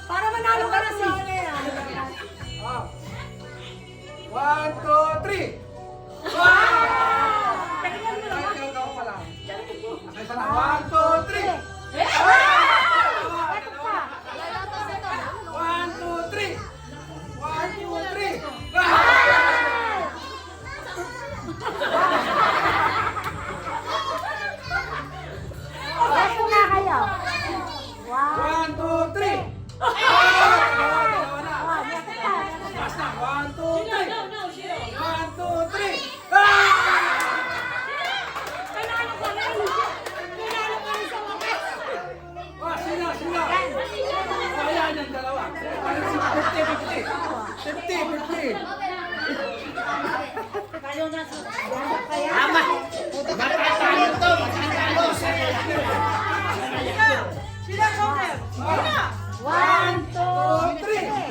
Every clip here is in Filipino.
Para manalo ka na si. 1, 2, 3. Ikaw pa lang. Isa na. 1, 2, 3. 1, 2, 3. 1, 2, 3. Basta na kayo. 1, 2, 3. Last na. 1, 2, 3. 1, 2, 3. Panalo ka na. Panalo ka na sa wakas. Sila. Ayan yung dalawa. 50-50. 50-50. Kayo na sa. Tama. Matatalo to. Matatalo. Sila Joker. 1, 2, 3.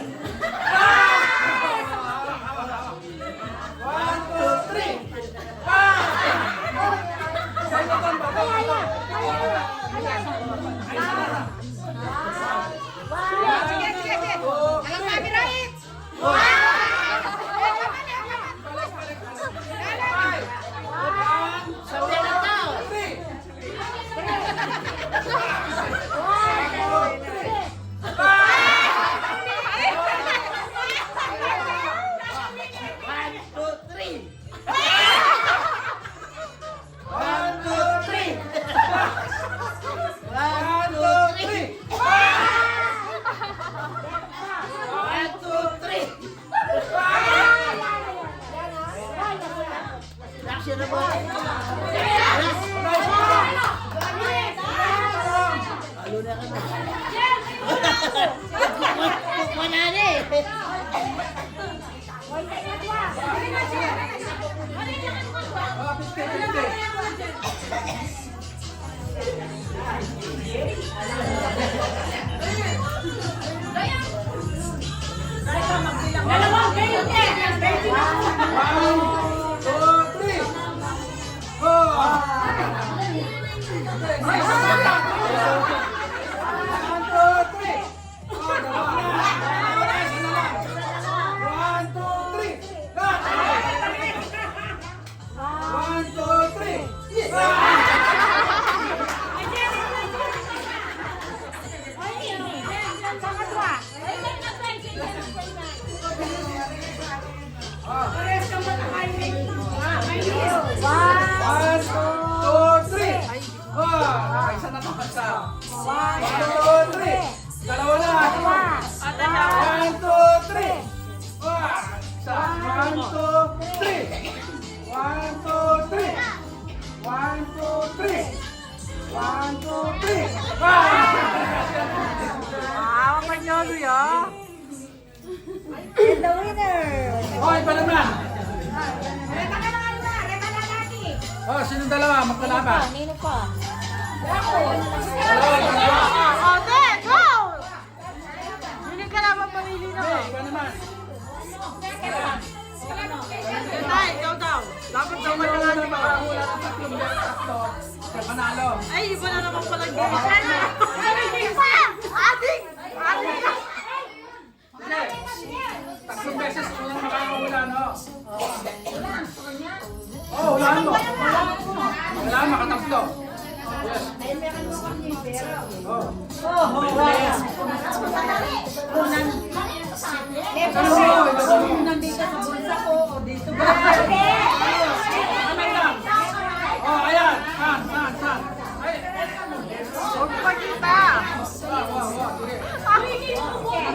Oh, sino dalawa? Magkalaban. Nino pa. Ate, go! Hindi ka naman mamili na ba? Iba naman. Tay, ikaw daw. Dapat daw may mga naman. Makahula ng tatlong beses tatlo. Sa panalo. Ay, iba na naman pala gawin. Ating! Ating ka! Sige. Tatlong beses unang makakahula, no? Oh, hulaan mo. Hulaan, makatatlo. Yes. Oh. Nandito sa bulsa ko o dito ba? Kamay lang. Oh, ayan. San. Ay. Huwag pa kita. Wow. Sige.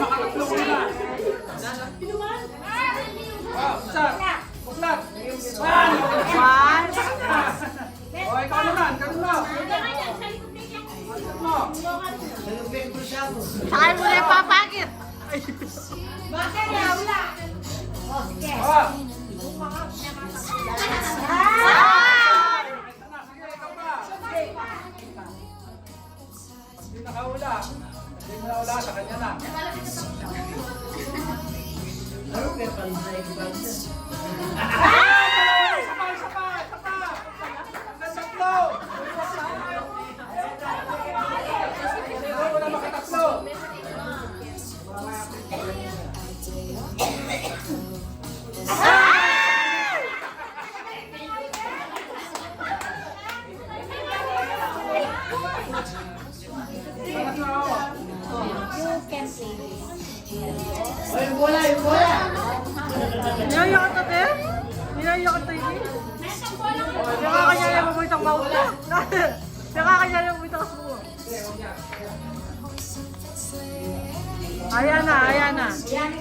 Salubin ko siya mo. Sakay mo na yung papakit. Bakit na wala? Oh, sige. Oh! Ah! Sige, ikaw pa. Hindi nakahula. Hindi mo nahula, sa kanya na. Ano kaya pa rin sa ibang siya? Isa pa, isa pa, isa pa. Hanggang tatlo. Wala makatatlo. Pangatlo ako. You can play. O, yung bola, yung bola! Niyaya ka tabi? Niyaya ka tabi? Nakakanya na yung mabuitang mauta. Nakakanya na yung mabuitang sumo. Ayan na, ayan na. Yan.